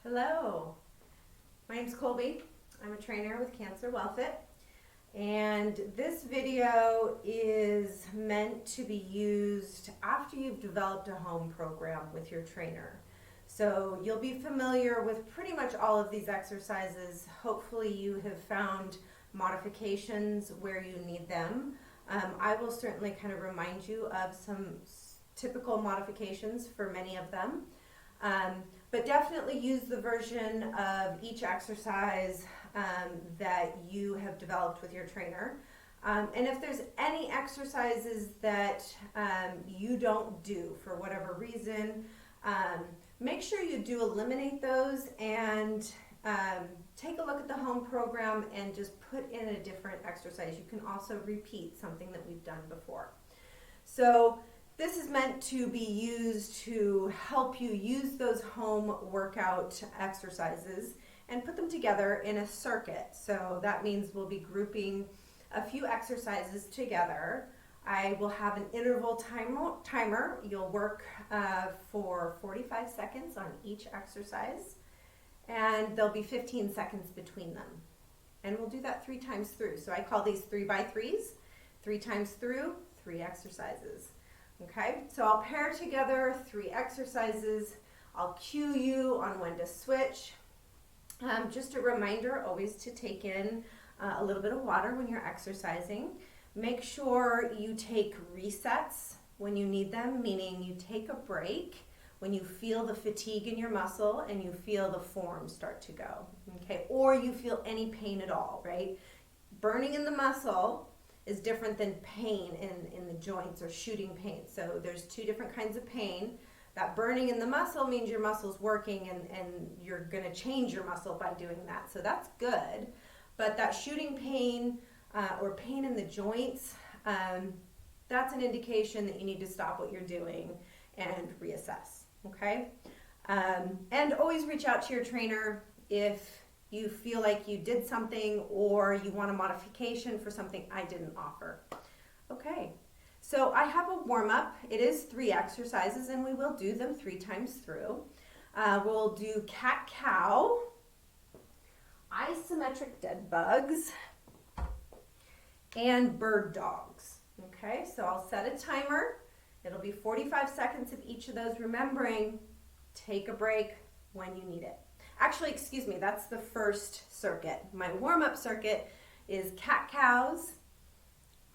Hello, my name's Colby. I'm a trainer with Cancer WellFit, and this video is meant to be used after you've developed a home program with your trainer. So you'll be familiar with pretty much all of these exercises. Hopefully you have found modifications where you need them. I will certainly kind of remind you of some typical modifications for many of them. But definitely use the version of each exercise that you have developed with your trainer. And if there's any exercises that you don't do for whatever reason, make sure you do eliminate those and take a look at the home program and just put in a different exercise. You can also repeat something that we've done before. So this is meant to be used to help you use those home workout exercises and put them together in a circuit. So that means we'll be grouping a few exercises together. I will have an interval timer. You'll work for 45 seconds on each exercise, and there'll be 15 seconds between them. And we'll do that 3 times through. So I call these 3x3s, 3 times through, 3 exercises. Okay, so I'll pair together 3 exercises. I'll cue you on when to switch. Just a reminder always to take in a little bit of water when you're exercising. Make sure you take resets when you need them, meaning you take a break when you feel the fatigue in your muscle and you feel the form start to go, okay? Or you feel any pain at all, right? Burning in the muscle is different than pain in the joints or shooting pain. So there's 2 different kinds of pain. That burning in the muscle means your muscle's working and you're gonna change your muscle by doing that. So that's good. But that shooting pain or pain in the joints, that's an indication that you need to stop what you're doing and reassess, okay? And always reach out to your trainer if you feel like you did something or you want a modification for something I didn't offer. Okay, so I have a warm-up. It is 3 exercises and we will do them 3 times through. We'll do cat-cow, isometric dead bugs, and bird dogs. Okay, so I'll set a timer. It'll be 45 seconds of each of those, remembering take a break when you need it. Actually, excuse me, that's the first circuit. My warm-up circuit is cat-cows,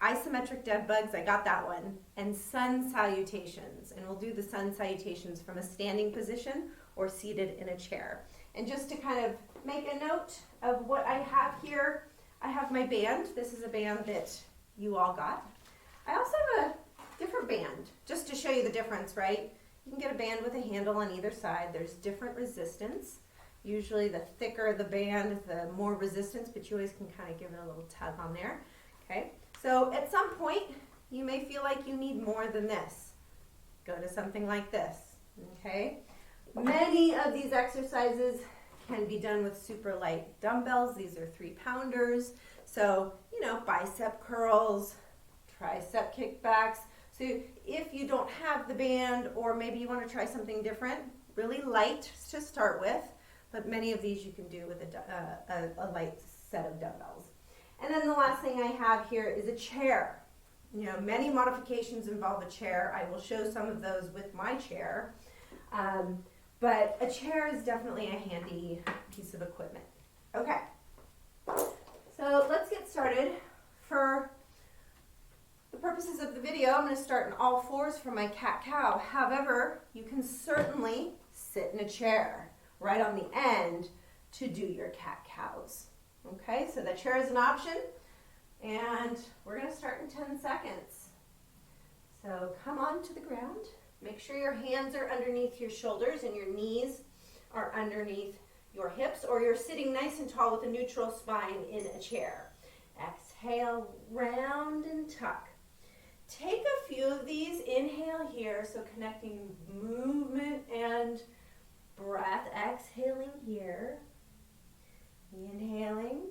isometric dead bugs, I got that one, and sun salutations. And we'll do the sun salutations from a standing position or seated in a chair. And just to kind of make a note of what I have here, I have my band. This is a band that you all got. I also have a different band, just to show you the difference, right? You can get a band with a handle on either side. There's different resistance. Usually the thicker the band, the more resistance, but you always can kind of give it a little tug on there. Okay, so at some point, you may feel like you need more than this. Go to something like this, okay? Many of these exercises can be done with super light dumbbells. These are 3-pounders. So, you know, bicep curls, tricep kickbacks. So if you don't have the band or maybe you want to try something different, really light to start with, but many of these you can do with a light set of dumbbells. And then the last thing I have here is a chair. You know, many modifications involve a chair. I will show some of those with my chair. But a chair is definitely a handy piece of equipment. Okay, so let's get started. For the purposes of the video, I'm going to start in all 4s for my cat-cow. However, you can certainly sit in a chair right on the end to do your cat-cows. Okay, so the chair is an option, and we're going to start in 10 seconds. So come on to the ground. Make sure your hands are underneath your shoulders and your knees are underneath your hips, or you're sitting nice and tall with a neutral spine in a chair. Exhale, round and tuck. Take a few of these. Inhale here, so connecting movement and breath. Exhaling here. Inhaling.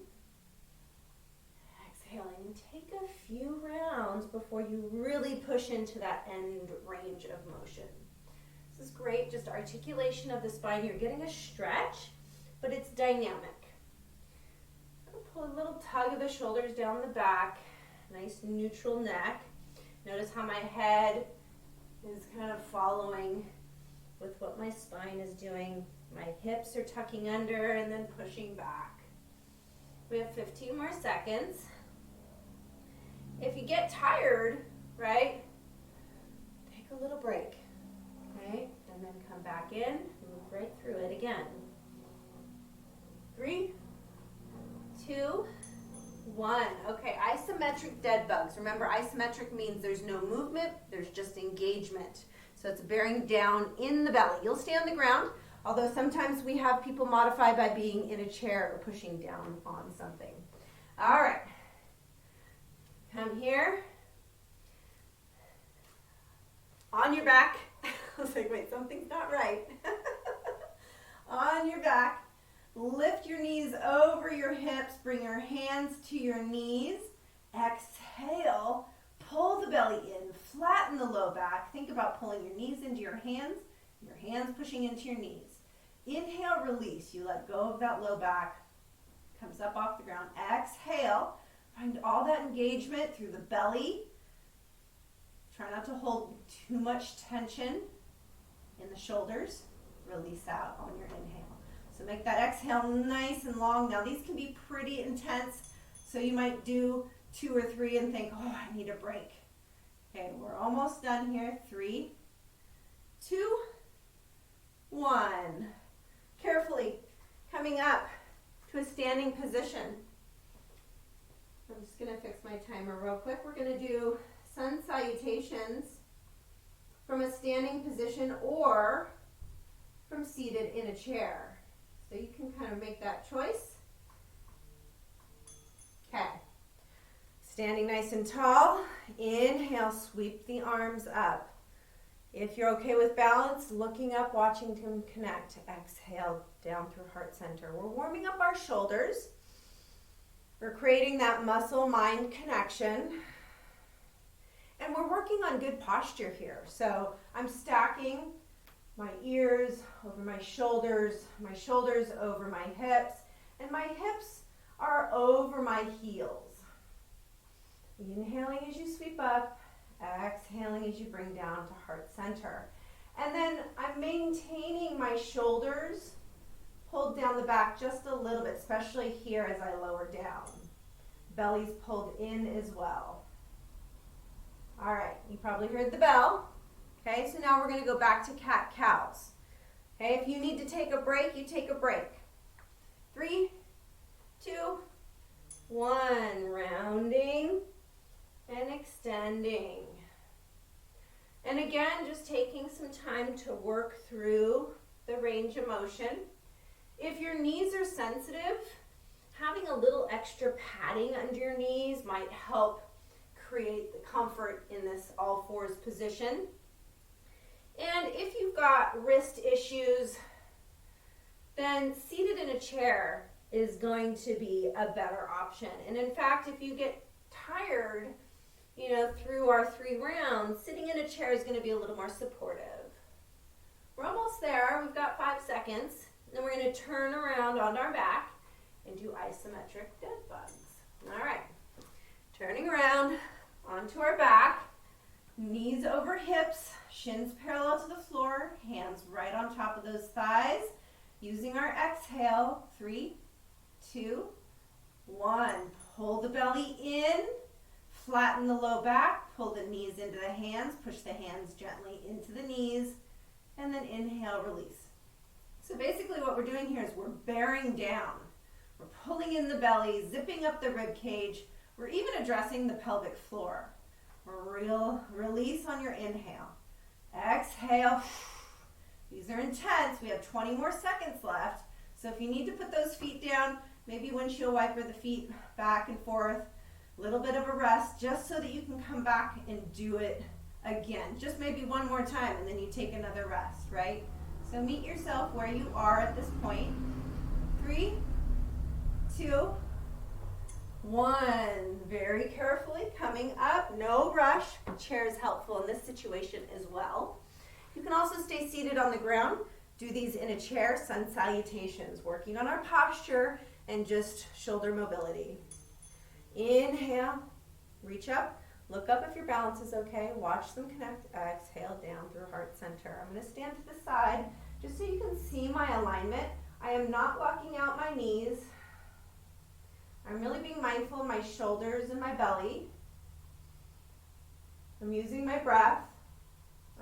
Exhaling. And take a few rounds before you really push into that end range of motion. This is great, just articulation of the spine. You're getting a stretch, but it's dynamic. Pull a little tug of the shoulders down the back, nice neutral neck. Notice how my head is kind of following with what my spine is doing. My hips are tucking under and then pushing back. We have 15 more seconds. If you get tired, right, take a little break, okay? And then come back in, move right through it again. 3, 2, 1. Okay, isometric dead bugs. Remember, isometric means there's no movement, there's just engagement. So it's bearing down in the belly. You'll stay on the ground, although sometimes we have people modify by being in a chair or pushing down on something. All right. Come here. On your back. I was like, wait, something's not right. On your back. Lift your knees over your hips. Bring your hands to your knees. Exhale. Pull the belly in. Flatten the low back. Think about pulling your knees into your hands pushing into your knees. Inhale, release. You let go of that low back. Comes up off the ground. Exhale. Find all that engagement through the belly. Try not to hold too much tension in the shoulders. Release out on your inhale. So make that exhale nice and long. Now these can be pretty intense, so you might do 2 or 3 and think, oh, I need a break. Okay, we're almost done here. 3, 2, 1. Carefully coming up to a standing position. I'm just going to fix my timer real quick. We're going to do sun salutations from a standing position or from seated in a chair. So you can kind of make that choice. Okay. Standing nice and tall. Inhale, sweep the arms up. If you're okay with balance, looking up, watching them connect. Exhale, down through heart center. We're warming up our shoulders. We're creating that muscle-mind connection. And we're working on good posture here. So I'm stacking my ears over my shoulders over my hips, and my hips are over my heels. Inhaling as you sweep up, exhaling as you bring down to heart center. And then I'm maintaining my shoulders pulled down the back just a little bit, especially here as I lower down. Belly's pulled in as well. All right, you probably heard the bell. Okay, so now we're going to go back to cat-cows. Okay, if you need to take a break, you take a break. 3, 2, 1. Rounding and extending. And again, just taking some time to work through the range of motion. If your knees are sensitive, having a little extra padding under your knees might help create the comfort in this all fours position. And if you've got wrist issues, then seated in a chair is going to be a better option. And in fact, if you get tired, through our 3 rounds, sitting in a chair is going to be a little more supportive. We're almost there. We've got 5 seconds. Then we're going to turn around on our back and do isometric dead bugs. All right. Turning around onto our back. Knees over hips, shins parallel to the floor, hands right on top of those thighs. Using our exhale, 3, 2, 1. Pull the belly in, flatten the low back, pull the knees into the hands, push the hands gently into the knees, and then inhale, release. So basically what we're doing here is we're bearing down. We're pulling in the belly, zipping up the rib cage. We're even addressing the pelvic floor. Release on your inhale. Exhale. These are intense. We have 20 more seconds left. So if you need to put those feet down, maybe windshield wiper the feet back and forth, a little bit of a rest just so that you can come back and do it again. Just maybe one more time and then you take another rest, right? So meet yourself where you are at this point. 3, 2, 1. Very carefully coming up, no rush. Chair is helpful in this situation as well. You can also stay seated on the ground. Do these in a chair, sun salutations, working on our posture and just shoulder mobility. Inhale, reach up, look up if your balance is okay, watch them connect, exhale down through heart center. I'm going to stand to the side just so you can see my alignment. I am not locking out my knees. I'm really being mindful of my shoulders and my belly. I'm using my breath.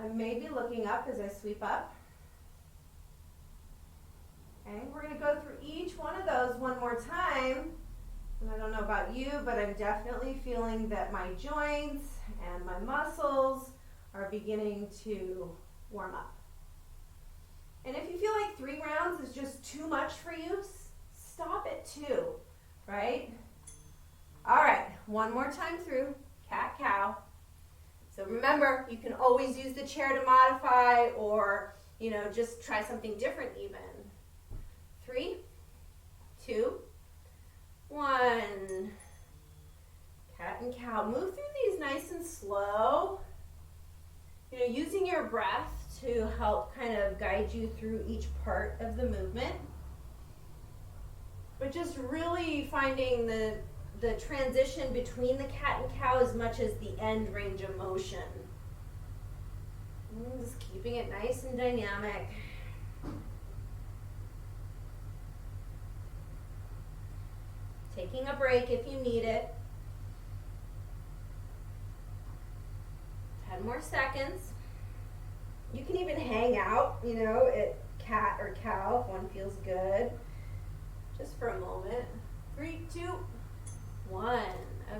I may be looking up as I sweep up. Okay, we're going to go through each one of those one more time. And I don't know about you, but I'm definitely feeling that my joints and my muscles are beginning to warm up. And if you feel like 3 rounds is just too much for you, stop at 2, right? All right, one more time through, cat-cow. So remember, you can always use the chair to modify or, just try something different even. 3, 2, 1. Cat and cow. Move through these nice and slow. Using your breath to help kind of guide you through each part of the movement. But just really finding the transition between the cat and cow as much as the end range of motion. Just keeping it nice and dynamic. Taking a break if you need it. 10 more seconds. You can even hang out, at cat or cow if one feels good. Just for a moment. 3, 2, 1.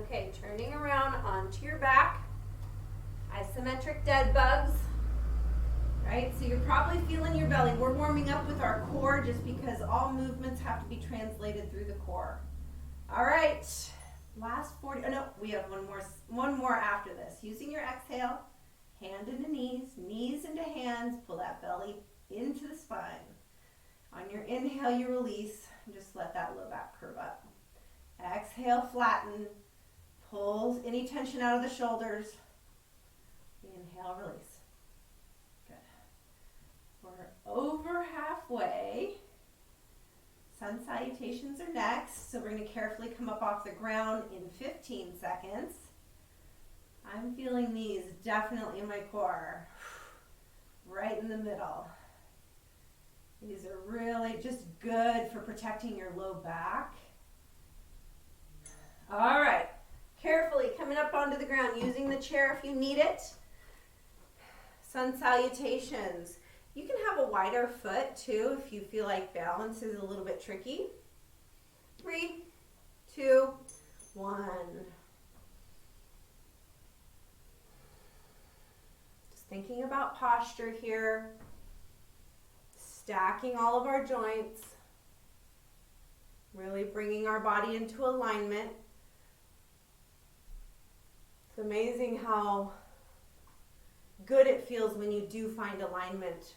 Okay, turning around onto your back. Isometric dead bugs. Right, so you're probably feeling your belly. We're warming up with our core just because all movements have to be translated through the core. All right, last 40, we have one more after this. Using your exhale, hand into knees, knees into hands, pull that belly into the spine. On your inhale, you release, and just let that low back curve up. Exhale, flatten, pull any tension out of the shoulders. Inhale, release. Good. We're over halfway. Sun salutations are next, so we're going to carefully come up off the ground in 15 seconds. I'm feeling these definitely in my core, right in the middle. These are really just good for protecting your low back. All right, carefully coming up onto the ground, using the chair if you need it. Sun salutations. You can have a wider foot too if you feel like balance is a little bit tricky. 3, 2, 1. Just thinking about posture here. Stacking all of our joints. Really bringing our body into alignment. It's amazing how good it feels when you do find alignment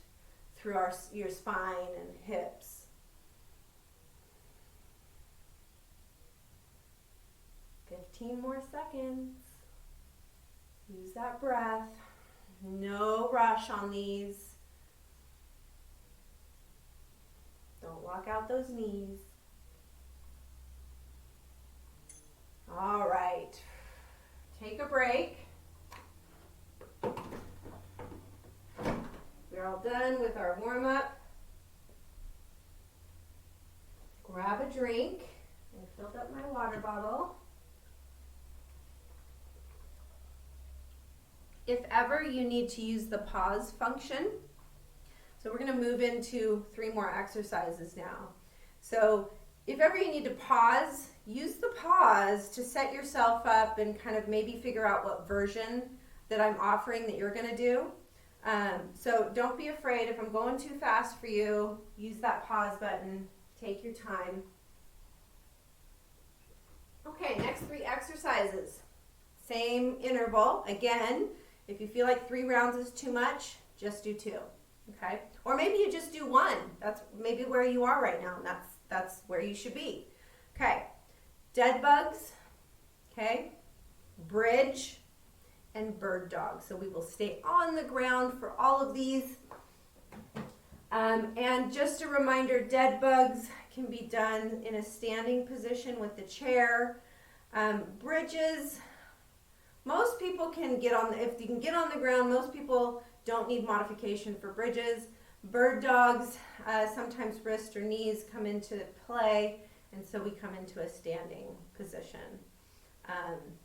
through your spine and hips. Fifteen more seconds. Use that breath. No rush on these. Don't lock out those knees. All right. Take a break. We're all done with our warm-up. Grab a drink. I filled up my water bottle. If ever you need to use the pause function, so we're going to move into 3 more exercises now. So if ever you need to pause, use the pause to set yourself up and kind of maybe figure out what version that I'm offering that you're going to do. So don't be afraid if I'm going too fast for you. Use that pause button. Take your time. Okay, next 3 exercises. Same interval. Again, if you feel like 3 rounds is too much, just do 2. Okay? Or maybe you just do 1. That's maybe where you are right now, and that's where you should be. Okay. Dead bugs. Okay? Bridge. and bird dog. So we will stay on the ground for all of these. And just a reminder, dead bugs can be done in a standing position with the chair. Bridges, most people can get on, if you can get on the ground, most people don't need modification for bridges. Bird dogs, sometimes wrist or knees come into play, and so we come into a standing position.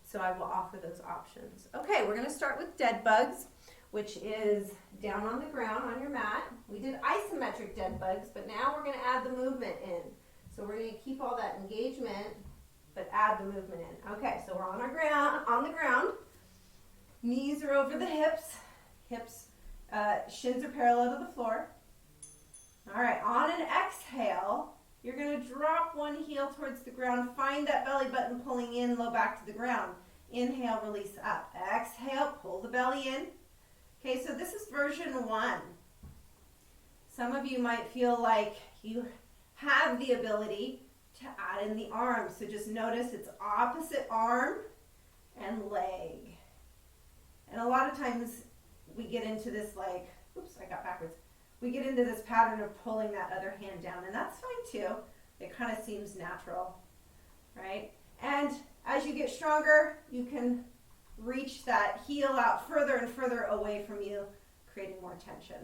So I will offer those options. Okay, we're going to start with dead bugs, which is down on the ground on your mat. We did isometric dead bugs, but now we're going to add the movement in. So we're going to keep all that engagement, but add the movement in. Okay, so we're on the ground. Knees are over the hips. Shins are parallel to the floor. All right, on an exhale, you're going to drop one heel towards the ground. Find that belly button pulling in, low back to the ground. Inhale, release up. Exhale, pull the belly in. Okay, so this is version 1. Some of you might feel like you have the ability to add in the arms. So just notice it's opposite arm and leg. And a lot of times we get into this like, oops, I got backwards. We get into this pattern of pulling that other hand down, and that's fine too. It kind of seems natural, right? And as you get stronger, you can reach that heel out further and further away from you, creating more tension.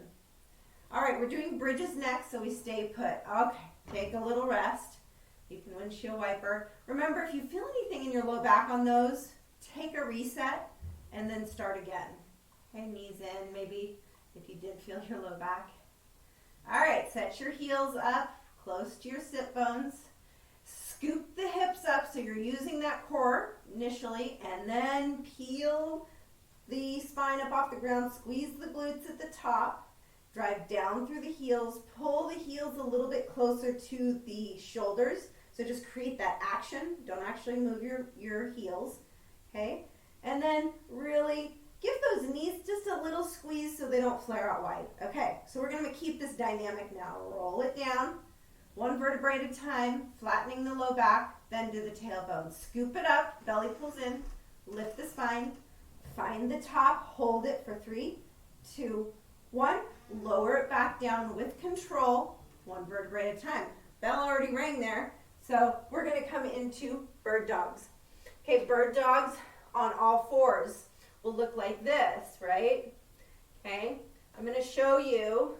All right, we're doing bridges next, so we stay put. Okay, take a little rest. You can windshield wiper. Remember, if you feel anything in your low back on those, take a reset and then start again. Okay, knees in, maybe if you did feel your low back. All right, set your heels up, close to your sit bones. Scoop the hips up so you're using that core initially, and then peel the spine up off the ground, squeeze the glutes at the top, drive down through the heels, pull the heels a little bit closer to the shoulders. So just create that action. Don't actually move your heels, okay? And then really give those knees just a little squeeze so they don't flare out wide. Okay, so we're going to keep this dynamic now. Roll it down, one vertebrae at a time, flattening the low back, then do the tailbone. Scoop it up, belly pulls in, lift the spine, find the top, hold it for 3, 2, 1. Lower it back down with control, one vertebrae at a time. Bell already rang there, so we're going to come into bird dogs. Okay, bird dogs on all fours will look like this, right? Okay, I'm going to show you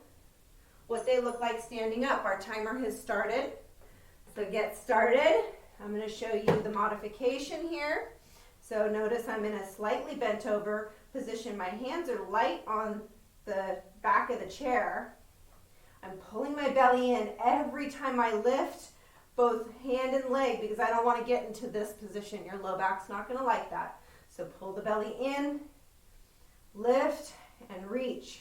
what they look like standing up. Our timer has started. So get started. I'm going to show you the modification here. So notice I'm in a slightly bent over position. My hands are light on the back of the chair. I'm pulling my belly in every time I lift both hand and leg because I don't want to get into this position. Your low back's not going to like that. So pull the belly in, lift, and reach.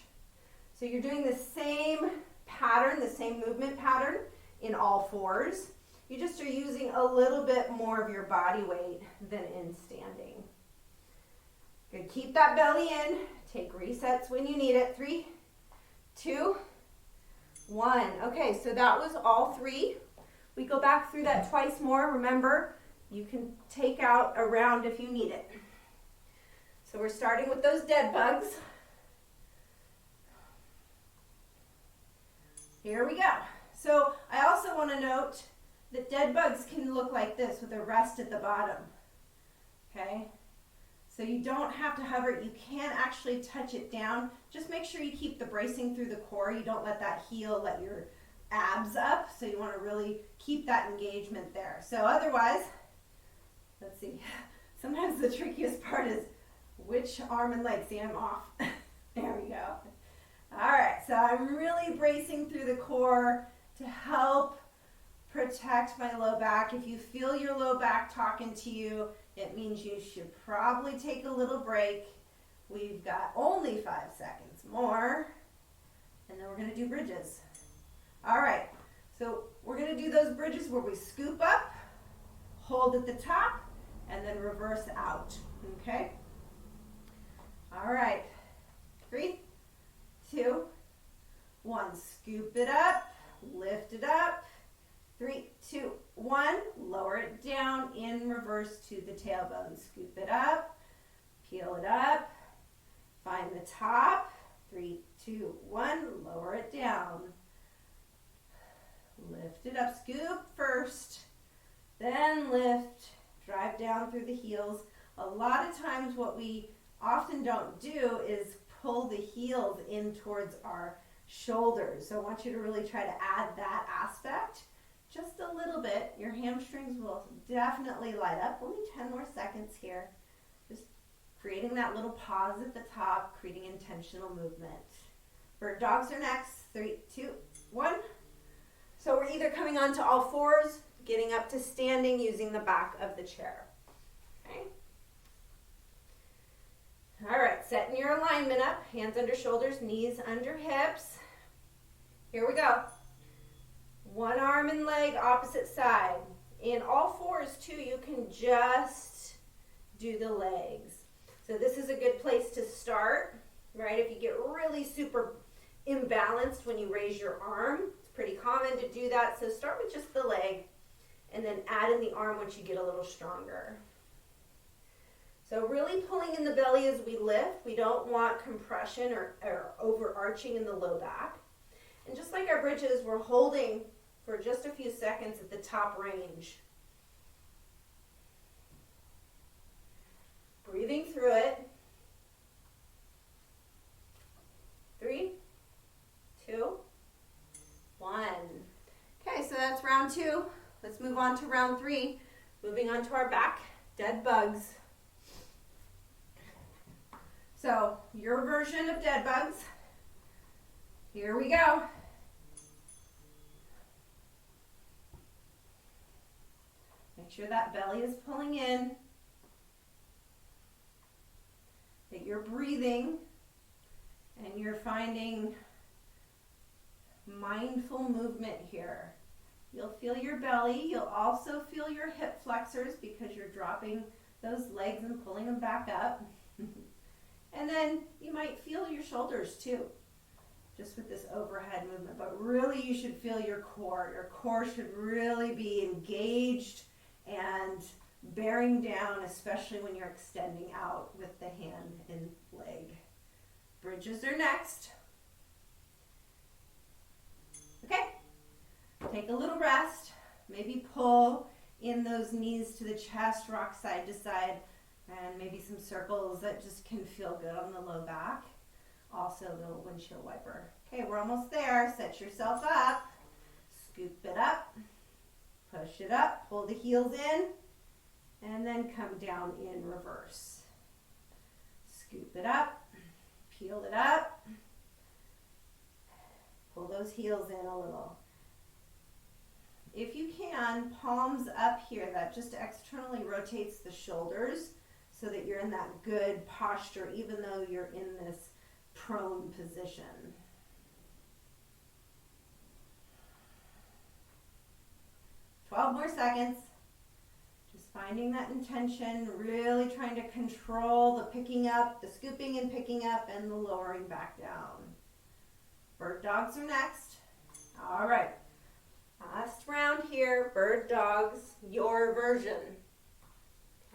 So you're doing the same pattern, the same movement pattern in all fours. You just are using a little bit more of your body weight than in standing. Good. Keep that belly in. Take resets when you need it. 3, 2, 1. Okay, so that was all 3. We go back through that twice more. Remember, you can take out a round if you need it. So we're starting with those dead bugs. Here we go. So I also want to note that dead bugs can look like this with a rest at the bottom. Okay? So you don't have to hover it. You can actually touch it down. Just make sure you keep the bracing through the core. You don't let that heel let your abs up. So you want to really keep that engagement there. So otherwise, let's see. Sometimes the trickiest part is which arm and leg. See, I'm off. There we go. All right, so I'm really bracing through the core to help protect my low back. If you feel your low back talking to you, it means you should probably take a little break. We've got only 5 seconds more, and then we're going to do bridges. All right, so we're going to do those bridges where we scoop up, hold at the top, and then reverse out, okay? All right, 3, 2, 1. Scoop it up, lift it up. 3, 2, 1. Lower it down in reverse to the tailbone. Scoop it up, Peel it up. Find the top. 3, 2, 1. Lower it down. Lift it up. Scoop first. Then lift. Drive down through the heels. A lot of times what we often don't do is pull the heels in towards our shoulders. So I want you to really try to add that aspect just a little bit. Your hamstrings will definitely light up. Only 10 more seconds here. Just creating that little pause at the top, creating intentional movement. Bird dogs are next. 3, 2, 1. So we're either coming onto all fours, getting up to standing using the back of the chair. Okay. All right, setting your alignment up, hands under shoulders, knees under hips. Here we go. One arm and leg, opposite side. In all fours too, you can just do the legs. So this is a good place to start, right? If you get really super imbalanced when you raise your arm, it's pretty common to do that. So start with just the leg and then add in the arm once you get a little stronger. So really pulling in the belly as we lift. We don't want compression or overarching in the low back. And just like our bridges, we're holding for just a few seconds at the top range. Breathing through it. 3, 2, 1. Okay, so that's round 2. Let's move on to round 3. Moving on to our back, dead bugs. So your version of dead bugs. Here we go. Make sure that belly is pulling in, that you're breathing, and you're finding mindful movement here. You'll feel your belly. You'll also feel your hip flexors because you're dropping those legs and pulling them back up. And then you might feel your shoulders too, just with this overhead movement. But really you should feel your core. Your core should really be engaged and bearing down, especially when you're extending out with the hand and leg. Bridges are next. Okay, take a little rest. Maybe pull in those knees to the chest, rock side to side. And maybe some circles that just can feel good on the low back. Also the windshield wiper. Okay, we're almost there. Set yourself up. Scoop it up. Push it up. Pull the heels in. And then come down in reverse. Scoop it up. Peel it up. Pull those heels in a little. If you can, palms up here. That just externally rotates the shoulders, so that you're in that good posture, even though you're in this prone position. Twelve more seconds. Just finding that intention, really trying to control the picking up, the scooping and picking up, and the lowering back down. Bird dogs are next. All right. Last round here, bird dogs, your version.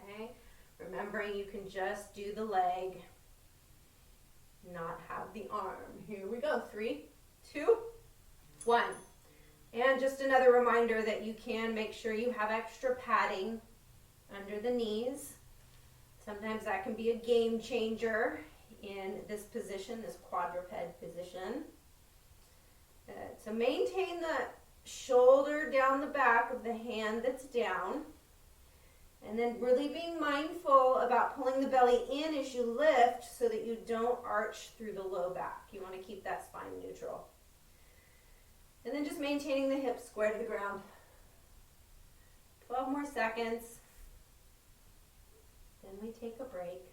Okay. Remembering you can just do the leg, not have the arm. Here we go. 3, 2, 1. And just another reminder that you can make sure you have extra padding under the knees. Sometimes that can be a game changer in this position, this quadruped position. So maintain the shoulder down the back of the hand that's down. And then really being mindful about pulling the belly in as you lift so that you don't arch through the low back. You want to keep that spine neutral. And then just maintaining the hips square to the ground. 12 more seconds. Then we take a break.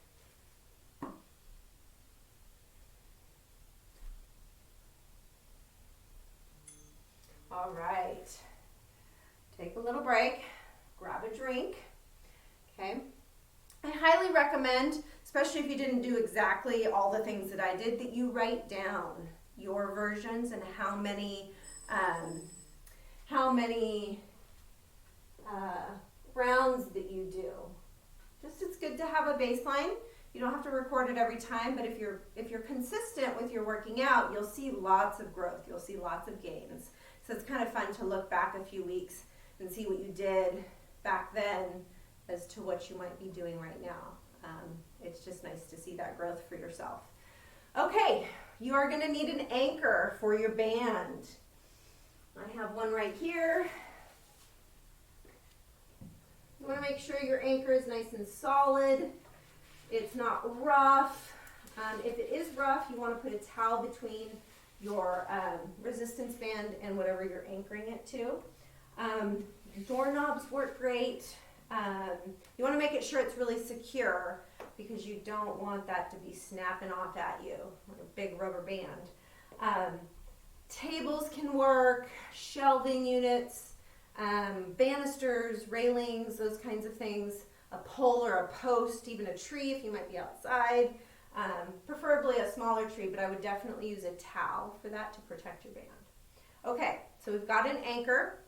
All right. Take a little break. Grab a drink. Okay. I highly recommend, especially if you didn't do exactly all the things that I did, that you write down your versions and how many rounds that you do. Just it's good to have a baseline. You don't have to record it every time, but if you're consistent with your working out, you'll see lots of growth. You'll see lots of gains. So it's kind of fun to look back a few weeks and see what you did back then as to what you might be doing right now. It's just nice to see that growth for yourself. Okay, you are going to need an anchor for your band. I have one right here. You want to make sure your anchor is nice and solid. It's not rough. If it is rough, you want to put a towel between your resistance band and whatever you're anchoring it to. Doorknobs work great. You want to make it sure it's really secure because you don't want that to be snapping off at you like a big rubber band. Tables can work, shelving units, banisters, railings, those kinds of things, a pole or a post, even a tree if you might be outside, preferably a smaller tree, but I would definitely use a towel for that to protect your band. Okay, so we've got an anchor.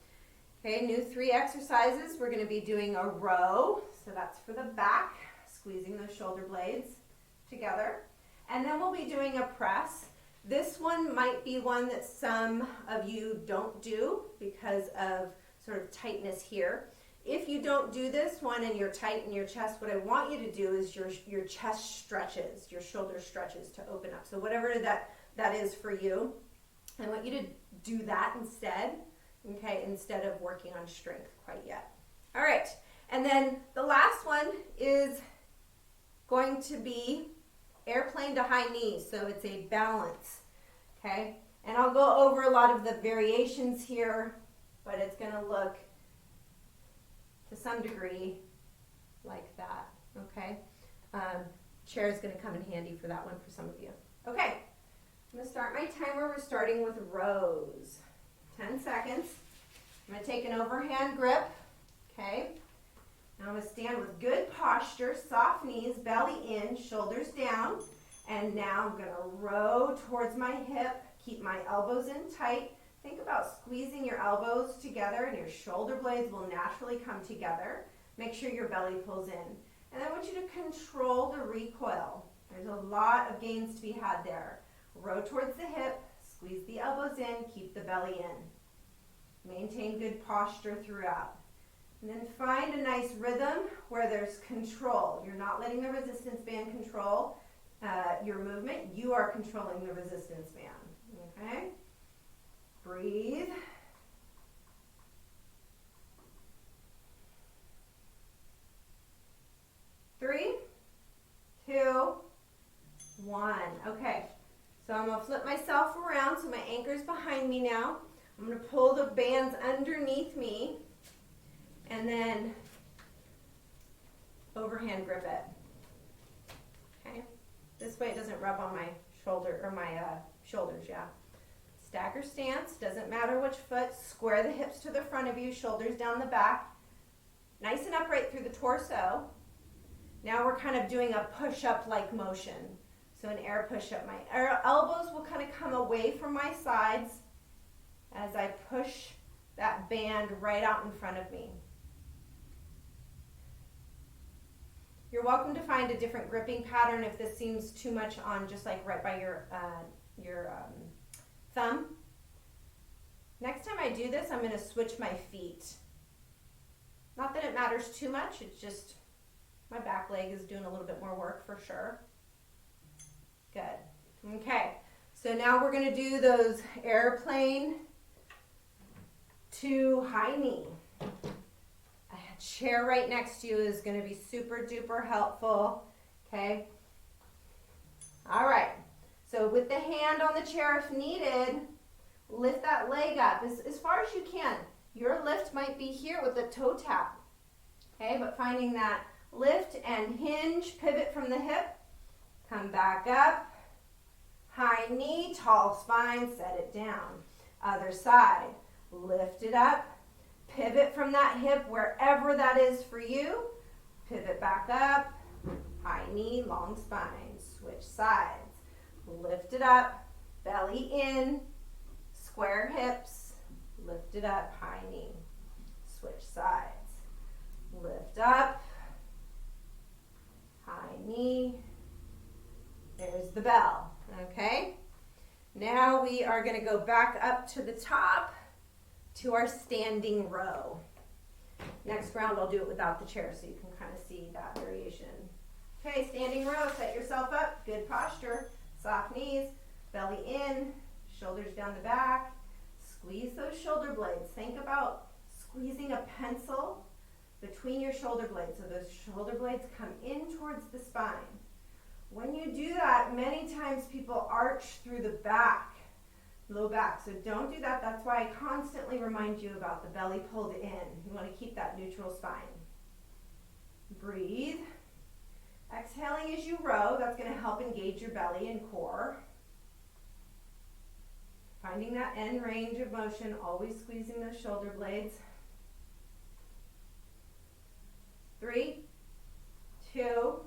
Okay, new 3 exercises. We're going to be doing a row, so that's for the back, squeezing those shoulder blades together. And then we'll be doing a press. This one might be one that some of you don't do because of sort of tightness here. If you don't do this one and you're tight in your chest, what I want you to do is your chest stretches, your shoulder stretches to open up. So whatever that is for you, I want you to do that instead. Okay, instead of working on strength quite yet. All right, and then the last one is going to be airplane to high knees, so it's a balance, okay? And I'll go over a lot of the variations here, but it's gonna look to some degree like that, okay? Chair is gonna come in handy for that one for some of you. Okay, I'm gonna start my timer. We're starting with rows. 10 seconds. I'm going to take an overhand grip, okay? Now I'm going to stand with good posture, soft knees, belly in, shoulders down, and now I'm going to row towards my hip, keep my elbows in tight. Think about squeezing your elbows together and your shoulder blades will naturally come together. Make sure your belly pulls in. And I want you to control the recoil. There's a lot of gains to be had there. Row towards the hip, squeeze the elbows in, keep the belly in. Maintain good posture throughout. And then find a nice rhythm where there's control. You're not letting the resistance band control your movement. You are controlling the resistance band. Okay? Breathe. Three, 2, 1. Okay. So I'm going to flip myself around so my anchor's behind me now. I'm going to pull the bands underneath me and then overhand grip it. Okay? This way it doesn't rub on my shoulder or my shoulders, yeah. Stagger stance, doesn't matter which foot. Square the hips to the front of you, shoulders down the back. Nice and upright through the torso. Now we're kind of doing a push-up like motion. So an air push-up. My elbows will kind of come away from my sides as I push that band right out in front of me. You're welcome to find a different gripping pattern if this seems too much on just like right by your thumb. Next time I do this, I'm going to switch my feet. Not that it matters too much, it's just my back leg is doing a little bit more work for sure. Good. Okay, so now we're going to do those airplane to high knee. A chair right next to you is going to be super duper helpful. Okay. All right. So with the hand on the chair if needed, lift that leg up as far as you can. Your lift might be here with a toe tap. Okay, but finding that lift and hinge, pivot from the hip, come back up, high knee, tall spine, set it down. Other side, lift it up, pivot from that hip wherever that is for you, pivot back up, high knee, long spine, switch sides, lift it up, belly in, square hips, lift it up, high knee, switch sides, lift up, high knee, the bell, okay? Now we are going to go back up to the top to our standing row. Next round I'll do it without the chair so you can kind of see that variation. Okay, standing row, set yourself up, good posture, soft knees, belly in, shoulders down the back, squeeze those shoulder blades. Think about squeezing a pencil between your shoulder blades so those shoulder blades come in towards the spine. When you do that, many times people arch through the back, low back, so don't do that. That's why I constantly remind you about the belly pulled in. You want to keep that neutral spine. Breathe. Exhaling as you row, that's going to help engage your belly and core. Finding that end range of motion, always squeezing those shoulder blades. 3, 2,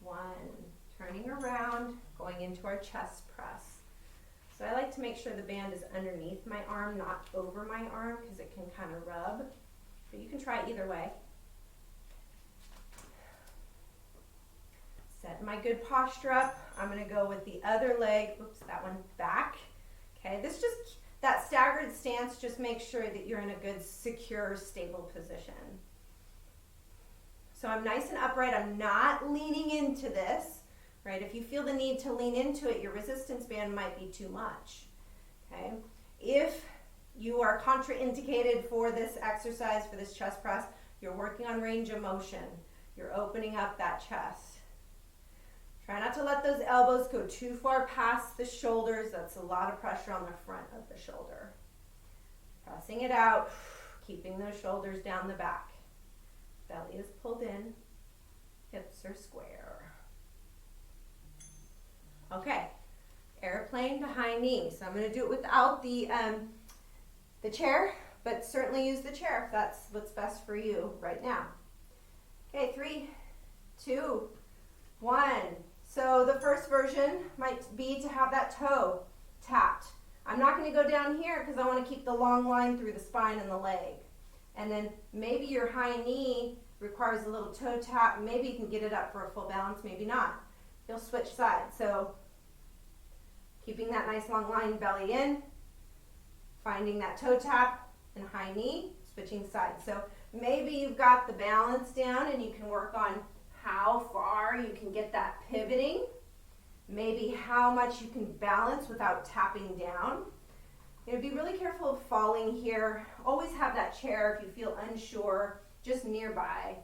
1. Turning around, going into our chest press. So I like to make sure the band is underneath my arm, not over my arm, because it can kind of rub. But you can try it either way. Set my good posture up. I'm going to go with the other leg, oops, that one back. Okay, that staggered stance just makes sure that you're in a good, secure, stable position. So I'm nice and upright. I'm not leaning into this, right? If you feel the need to lean into it, your resistance band might be too much, okay? If you are contraindicated for this exercise, for this chest press, you're working on range of motion. You're opening up that chest. Try not to let those elbows go too far past the shoulders. That's a lot of pressure on the front of the shoulder. Pressing it out, keeping those shoulders down the back. Belly is pulled in, hips are square. Okay, airplane to high knee. So I'm going to do it without the chair, but certainly use the chair if that's what's best for you right now. Okay, 3, 2, 1. So the first version might be to have that toe tapped. I'm not going to go down here because I want to keep the long line through the spine and the leg. And then maybe your high knee requires a little toe tap. Maybe you can get it up for a full balance, maybe not. You'll switch sides. So keeping that nice long line, belly in, finding that toe tap and high knee, switching sides. So maybe you've got the balance down and you can work on how far you can get that pivoting, maybe how much you can balance without tapping down. Be really careful of falling here. Always have that chair if you feel unsure, just nearby,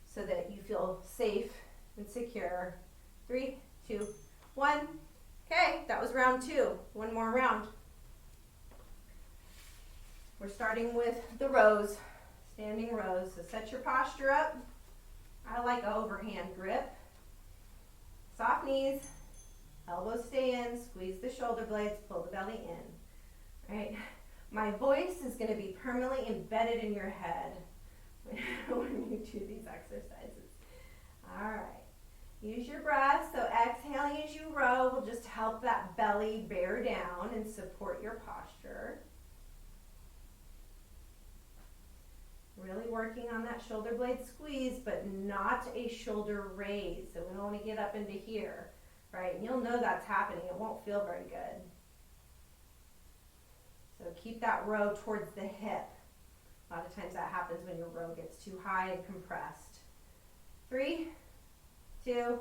so that you feel safe and secure. 3, 2, 1. Okay, that was round 2. One more round. We're starting with the rows, standing rows. So set your posture up. I like an overhand grip. Soft knees, elbows stay in, squeeze the shoulder blades, pull the belly in. Right? My voice is going to be permanently embedded in your head when you do these exercises. All right. Use your breath. So exhaling as you row will just help that belly bear down and support your posture. Really working on that shoulder blade squeeze, but not a shoulder raise. So we don't want to get up into here, right? And you'll know that's happening. It won't feel very good. So keep that row towards the hip. A lot of times that happens when your row gets too high and compressed. 3, 2,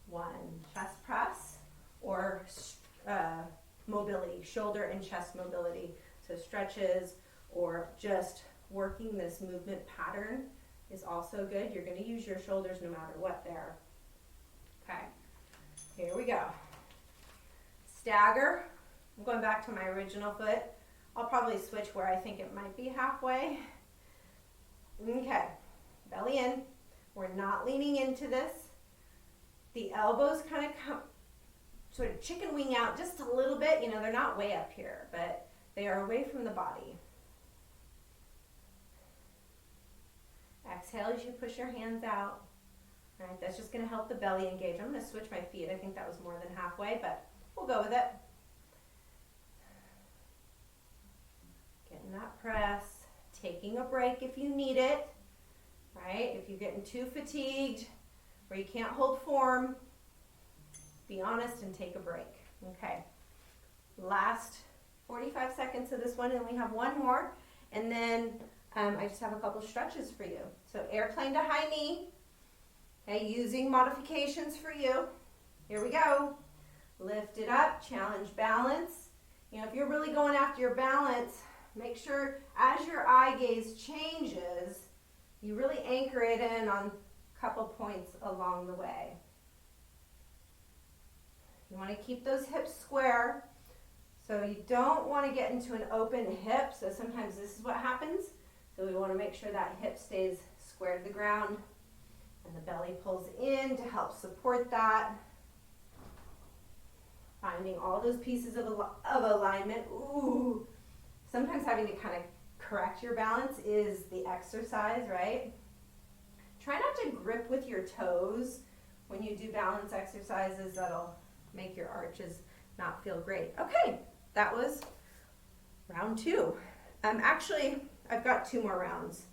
1. Chest press or mobility, shoulder and chest mobility. So stretches or just working this movement pattern is also good. You're going to use your shoulders no matter what there. Okay, here we go. Stagger. I'm going back to my original foot. I'll probably switch where I think it might be halfway. Okay, belly in. We're not leaning into this. The elbows kind of come, sort of chicken wing out just a little bit. They're not way up here, but they are away from the body. Exhale as you push your hands out. All right, that's just going to help the belly engage. I'm going to switch my feet. I think that was more than halfway, but we'll go with it. Getting that press, taking a break if you need it, right? If you're getting too fatigued or you can't hold form, be honest and take a break. Okay, last 45 seconds of this one, and we have one more, and then I just have a couple stretches for you. So airplane to high knee, okay, using modifications for you. Here we go. Lift it up, challenge balance. You know, if you're really going after your balance, make sure as your eye gaze changes, you really anchor it in on a couple points along the way. You want to keep those hips square. So you don't want to get into an open hip. So sometimes this is what happens. So we want to make sure that hip stays square to the ground and the belly pulls in to help support that. Finding all those pieces of alignment. Ooh. Sometimes having to kind of correct your balance is the exercise, right? Try not to grip with your toes when you do balance exercises. That'll make your arches not feel great. Okay, that was round 2. Actually, I've got 2 more rounds.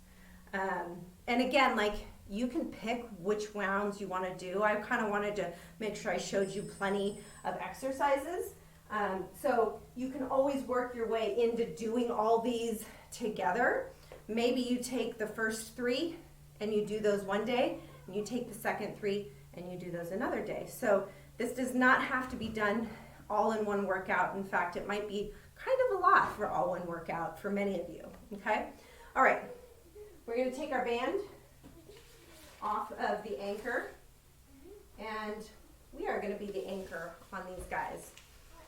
And again, like, you can pick which rounds you want to do. I kind of wanted to make sure I showed you plenty of exercises. So you can always work your way into doing all these together. Maybe you take the first 3 and you do those one day, and you take the second 3 and you do those another day. So this does not have to be done all in one workout. In fact, it might be kind of a lot for all one workout for many of you, okay? All right, we're gonna take our band off of the anchor, and we are gonna be the anchor on these guys.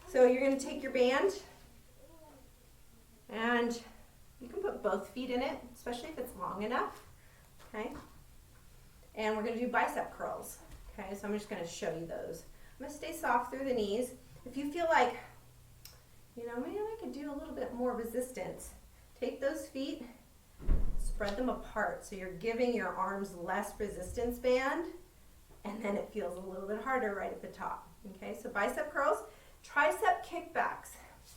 So you're gonna take your band, and you can put both feet in it, especially if it's long enough, okay? And we're gonna do bicep curls, okay? So I'm just gonna show you those. I'm gonna stay soft through the knees. If you feel like, you know, maybe I could do a little bit more resistance, take those feet, spread them apart so you're giving your arms less resistance band, and then it feels a little bit harder right at the top. Okay, so bicep curls, tricep kickbacks.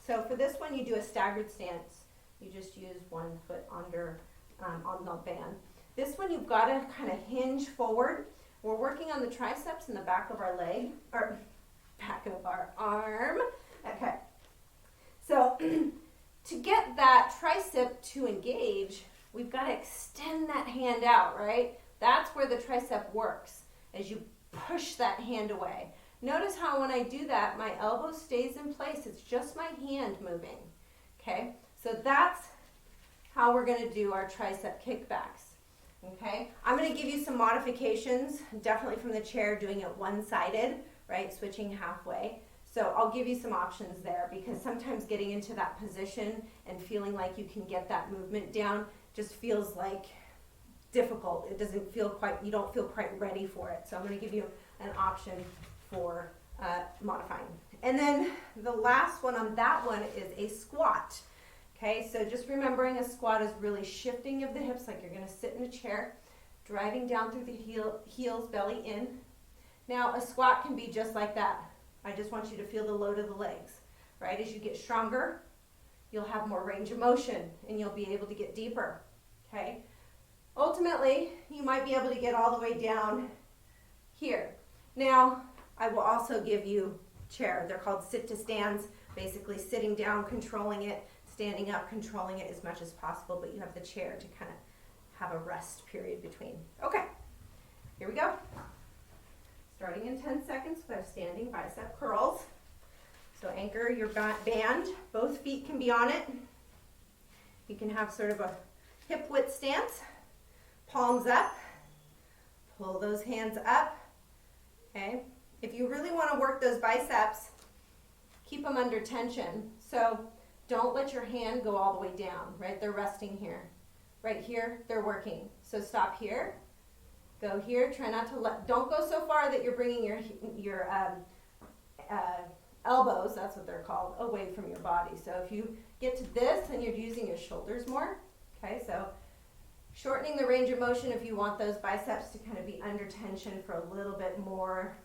So for this one, you do a staggered stance. You just use one foot under on the band. This one, you've got to kind of hinge forward. We're working on the triceps and the back of our leg, or back of our arm. Okay, so to get that tricep to engage, we've got to extend that hand out, right? That's where the tricep works, as you push that hand away. Notice how when I do that, my elbow stays in place. It's just my hand moving, okay? So that's how we're going to do our tricep kickbacks, okay? I'm going to give you some modifications, definitely from the chair, doing it one-sided, right? Switching halfway. So I'll give you some options there, because sometimes getting into that position and feeling like you can get that movement down just feels like difficult. It doesn't feel quite, you don't feel quite ready for it. So I'm going to give you an option for modifying. And then the last one on that one is a squat. Okay, so just remembering a squat is really shifting of the hips, like you're going to sit in a chair, driving down through the heels, belly in. Now a squat can be just like that. I just want you to feel the load of the legs, right? As you get stronger, you'll have more range of motion and you'll be able to get deeper, okay? Ultimately, you might be able to get all the way down here. Now, I will also give you chair. They're called sit to stands, basically sitting down, controlling it, standing up, controlling it as much as possible, but you have the chair to kind of have a rest period between. Okay, here we go. Starting in 10 seconds with our standing bicep curls. So anchor your band, both feet can be on it. You can have sort of a hip width stance, palms up, pull those hands up, okay? If you really want to work those biceps, keep them under tension. So don't let your hand go all the way down, right? They're resting here. Right here, they're working. So stop here, go here, try not to don't go so far that you're bringing your elbows, that's what they're called, away from your body. So if you get to this, then you're using your shoulders more, okay? So shortening the range of motion if you want those biceps to kind of be under tension for a little bit more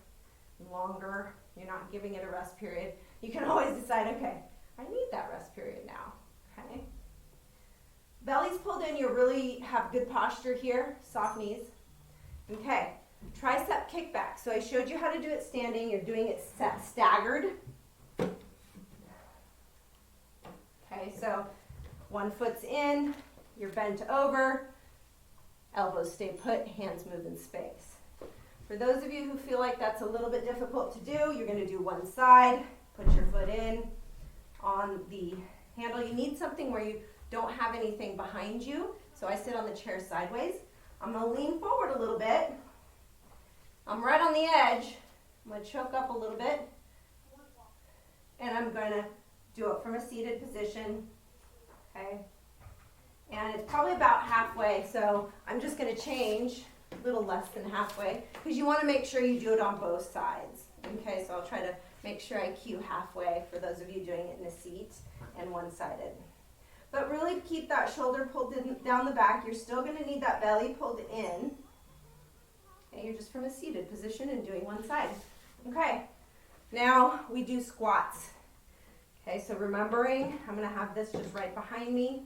longer. You're not giving it a rest period. You can always decide, okay, I need that rest period now, okay? Belly's pulled in, you really have good posture here, soft knees. Okay, Tricep kickback. So I showed you how to do it standing. You're doing it staggered. Okay, so one foot's in, you're bent over, elbows stay put, hands move in space. For those of you who feel like that's a little bit difficult to do, you're going to do one side, put your foot in on the handle. You need something where you don't have anything behind you. So I sit on the chair sideways. I'm going to lean forward a little bit. I'm right on the edge. I'm going to choke up a little bit. And I'm going to do it from a seated position. Okay. And it's probably about halfway, so I'm just going to change a little less than halfway because you want to make sure you do it on both sides. Okay, so I'll try to make sure I cue halfway for those of you doing it in a seat and one-sided. But really keep that shoulder pulled down the back. You're still going to need that belly pulled in. Okay, you're just from a seated position and doing one side. Okay, now we do squats. Okay, so remembering, I'm going to have this just right behind me.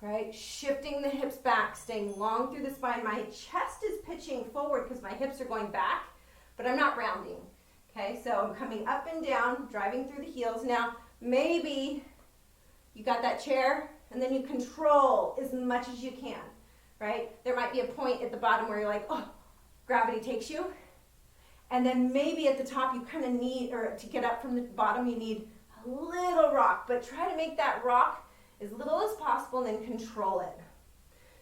Right, shifting the hips back, staying long through the spine. My chest is pitching forward because my hips are going back, but I'm not rounding. Okay, so I'm coming up and down, driving through the heels. Now, maybe you got that chair, and then you control as much as you can, right? There might be a point at the bottom where you're like, oh, gravity takes you. And then maybe at the top you kind of need, or to get up from the bottom, you need a little rock, but try to make that rock as little as possible and then control it.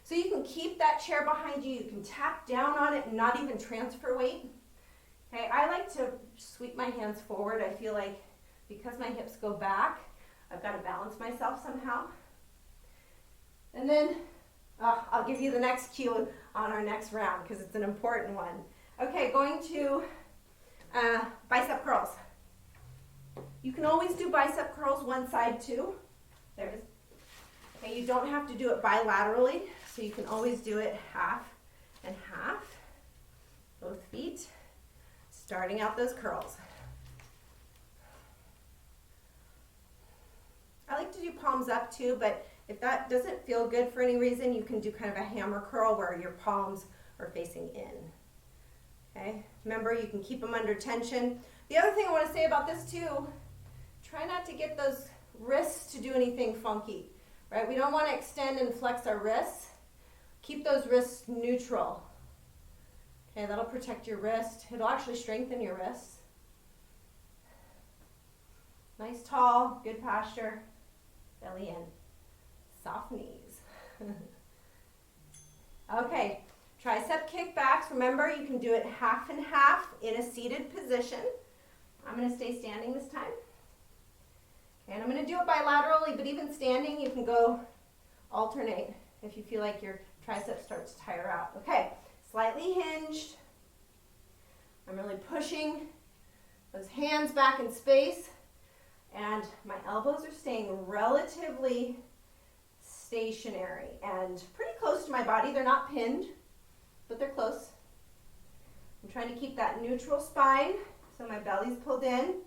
So you can keep that chair behind you, you can tap down on it and not even transfer weight. Okay, I like to sweep my hands forward. I feel like because my hips go back, I've got to balance myself somehow. And then I'll give you the next cue on our next round because it's an important one. Okay, going to bicep curls. You can always do bicep curls one side too. There it is. Okay, you don't have to do it bilaterally, so you can always do it half and half, both feet, starting out those curls. I like to do palms up too, but if that doesn't feel good for any reason, you can do kind of a hammer curl where your palms are facing in. Okay, remember you can keep them under tension. The other thing I want to say about this too, try not to get those wrists to do anything funky. Right, we don't want to extend and flex our wrists. Keep those wrists neutral. Okay, that'll protect your wrist. It'll actually strengthen your wrists. Nice, tall, good posture. Belly in. Soft knees. Okay, tricep kickbacks. Remember, you can do it half and half in a seated position. I'm going to stay standing this time. And I'm going to do it bilaterally, but even standing, you can go alternate if you feel like your tricep starts to tire out. Okay, slightly hinged. I'm really pushing those hands back in space, and my elbows are staying relatively stationary and pretty close to my body. They're not pinned, but they're close. I'm trying to keep that neutral spine, so my belly's pulled in.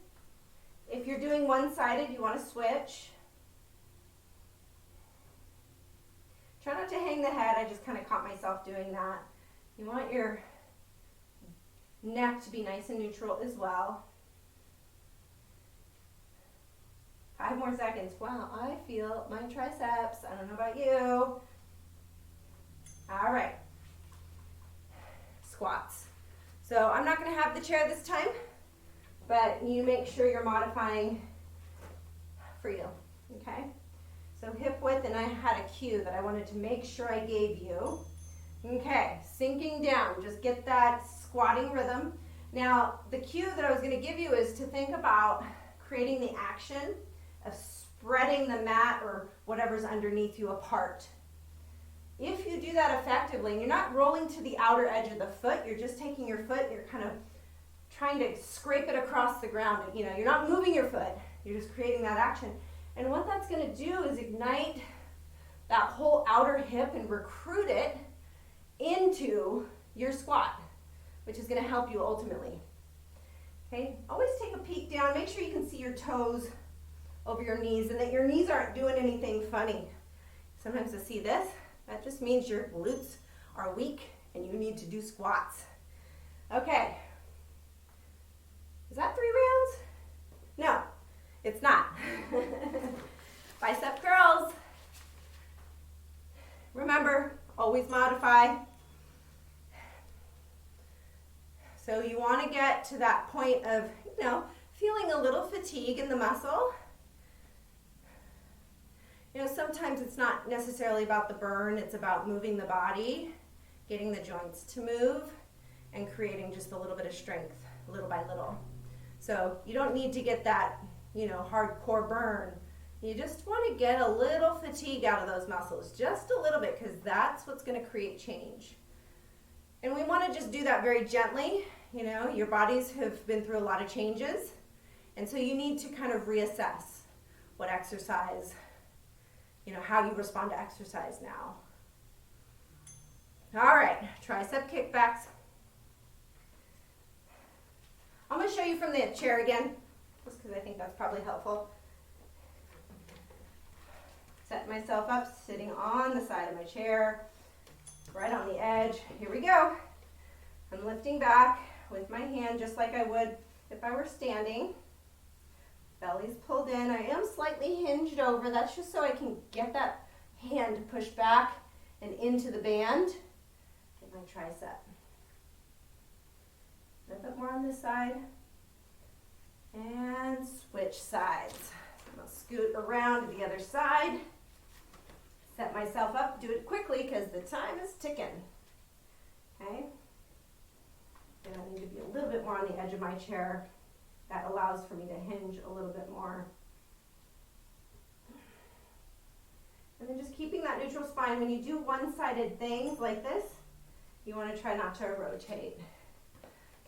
If you're doing one-sided, you want to switch. Try not to hang the head. I just kind of caught myself doing that. You want your neck to be nice and neutral as well. 5 more seconds. Wow, I feel my triceps. I don't know about you. All right. Squats. So I'm not going to have the chair this time, but you make sure you're modifying for you, okay? So hip width, and I had a cue that I wanted to make sure I gave you. Okay, sinking down, just get that squatting rhythm. Now, the cue that I was gonna give you is to think about creating the action of spreading the mat or whatever's underneath you apart. If you do that effectively, and you're not rolling to the outer edge of the foot, you're just taking your foot and you're kind of trying to scrape it across the ground. You know, you're not moving your foot, you're just creating that action. And what that's going to do is ignite that whole outer hip and recruit it into your squat, which is going to help you ultimately. Okay, always take a peek down. Make sure you can see your toes over your knees and that your knees aren't doing anything funny. Sometimes I see this. That just means your glutes are weak and you need to do squats. Okay. Is that 3 rounds? No, it's not. Bicep curls. Remember, always modify. So you want to get to that point of, feeling a little fatigue in the muscle. Sometimes it's not necessarily about the burn, it's about moving the body, getting the joints to move, and creating just a little bit of strength, little by little. So you don't need to get that, hardcore burn. You just want to get a little fatigue out of those muscles, just a little bit, because that's what's going to create change. And we want to just do that very gently. Your bodies have been through a lot of changes, and so you need to kind of reassess what exercise, how you respond to exercise now. All right, tricep kickbacks. I'm going to show you from the chair again, just because I think that's probably helpful. Set myself up, sitting on the side of my chair, right on the edge. Here we go. I'm lifting back with my hand just like I would if I were standing. Belly's pulled in. I am slightly hinged over. That's just so I can get that hand pushed back and into the band. Get my tricep. A little bit more on this side. And switch sides. I'm going to scoot around to the other side. Set myself up. Do it quickly because the time is ticking. Okay? And I need to be a little bit more on the edge of my chair. That allows for me to hinge a little bit more. And then just keeping that neutral spine. When you do one-sided things like this, you want to try not to rotate.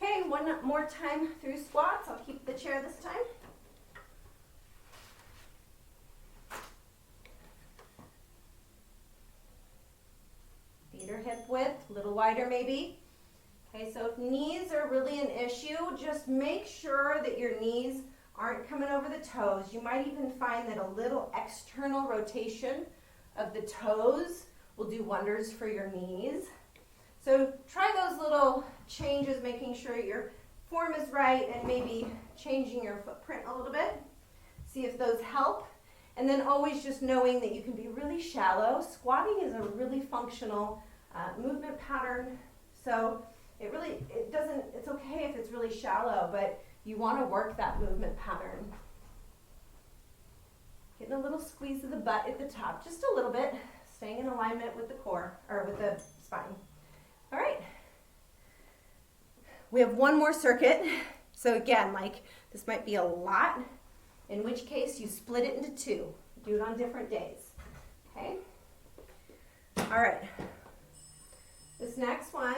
Okay, one more time through squats. I'll keep the chair this time. Feet are hip width, a little wider maybe. Okay, so if knees are really an issue, just make sure that your knees aren't coming over the toes. You might even find that a little external rotation of the toes will do wonders for your knees. So try those little changes, making sure your form is right and maybe changing your footprint a little bit. See if those help. And then always just knowing that you can be really shallow. Squatting is a really functional movement pattern. So it's okay if it's really shallow, but you want to work that movement pattern. Getting a little squeeze of the butt at the top, just a little bit, staying in alignment with the core, or with the spine. All right. We have one more circuit. So again, this might be a lot, in which case you split it into 2. Do it on different days. Okay? All right. This next one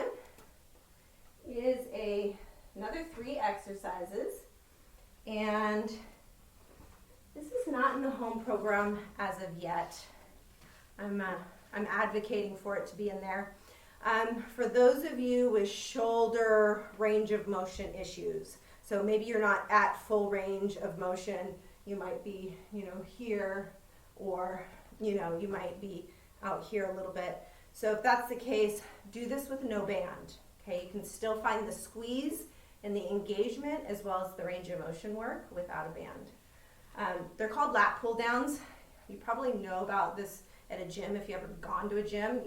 is another 3 exercises, and this is not in the home program as of yet. I'm advocating for it to be in there. For those of you with shoulder range of motion issues, so maybe you're not at full range of motion, you might be, here, or, you might be out here a little bit. So if that's the case, do this with no band. Okay, you can still find the squeeze and the engagement as well as the range of motion work without a band. They're called lat pull downs. You probably know about this at a gym if you've ever gone to a gym,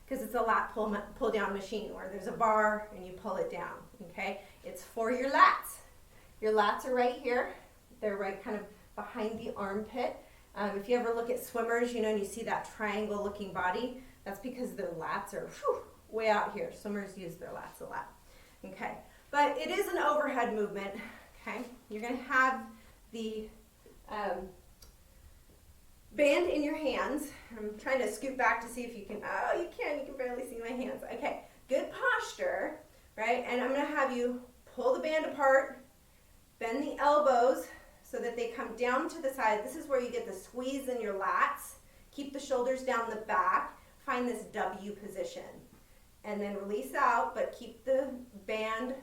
because it's a lat pull down machine where there's a bar and you pull it down. Okay, it's for your lats. Your lats are right here. They're right kind of behind the armpit. If you ever look at swimmers, and you see that triangle looking body, that's because their lats are way out here. Swimmers use their lats a lot. Okay, but it is an overhead movement. Okay, you're going to have the band in your hands. I'm trying to scoot back to see if you can. Oh, you can barely see my hands. Okay, good posture, right? And I'm going to have you pull the band apart, bend the elbows so that they come down to the side. This is where you get the squeeze in your lats. Keep the shoulders down the back. Find this W position. And then release out, but keep the band